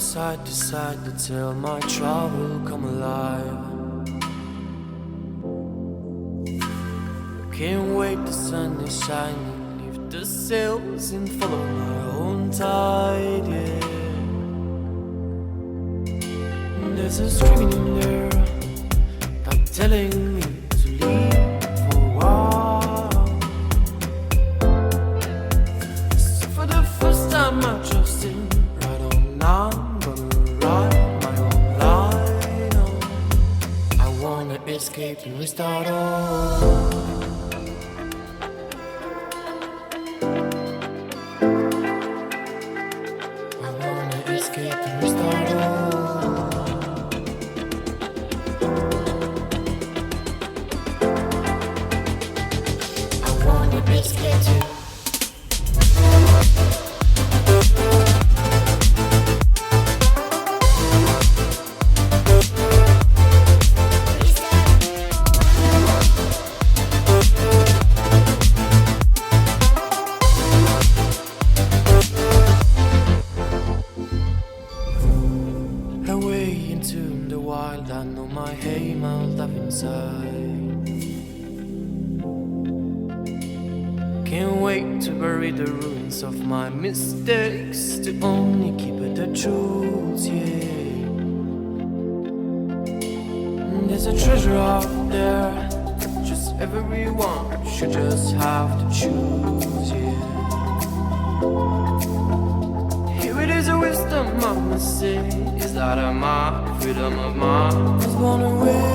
side to side till my travel come alive. Can't wait, the sun is shining, leave the sails and follow my own tide, yeah. There's a screaming in there, not telling me to leave for a while. So for the first time I trust him, right on now I'm gonna ride my own line on. I wanna escape and restart all. Of my mistakes to only keep it the truth, yeah. There's a treasure out there, just everyone should just have to choose, yeah. Here it is, a wisdom I must say, is that of my freedom of mind was born away.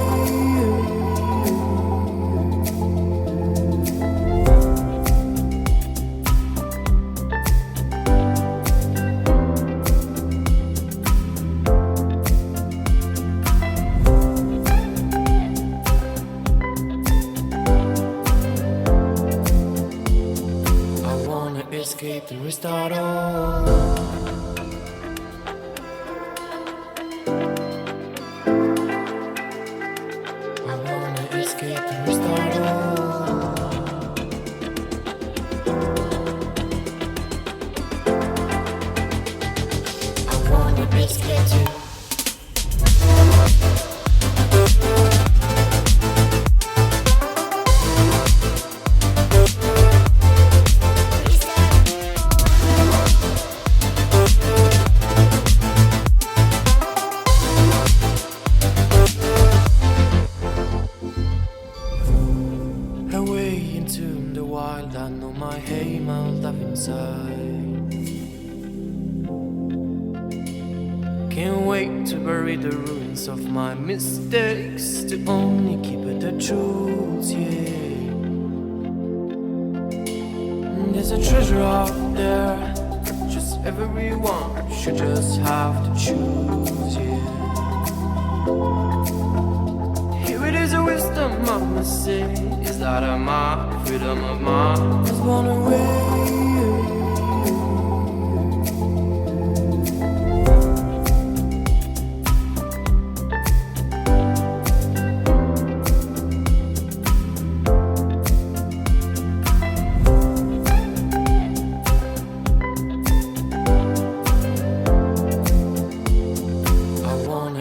Escape and restart all. I wanna escape and restart all. I wanna escape too. Of my mistakes to only keep it the truth, yeah. There's a treasure out there, just everyone should just have to choose, yeah. Here it is, a wisdom I must say, is that of my freedom of mind was born away.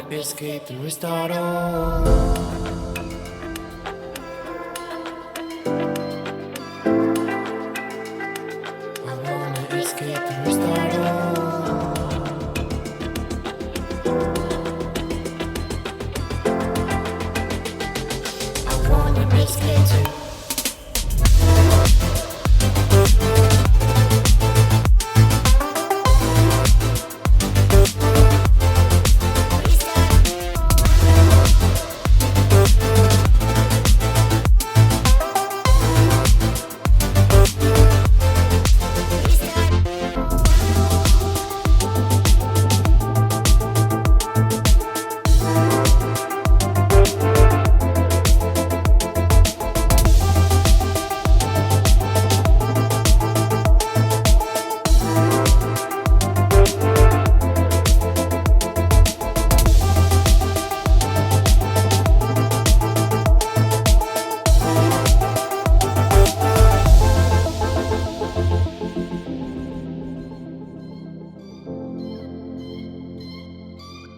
Escape and restart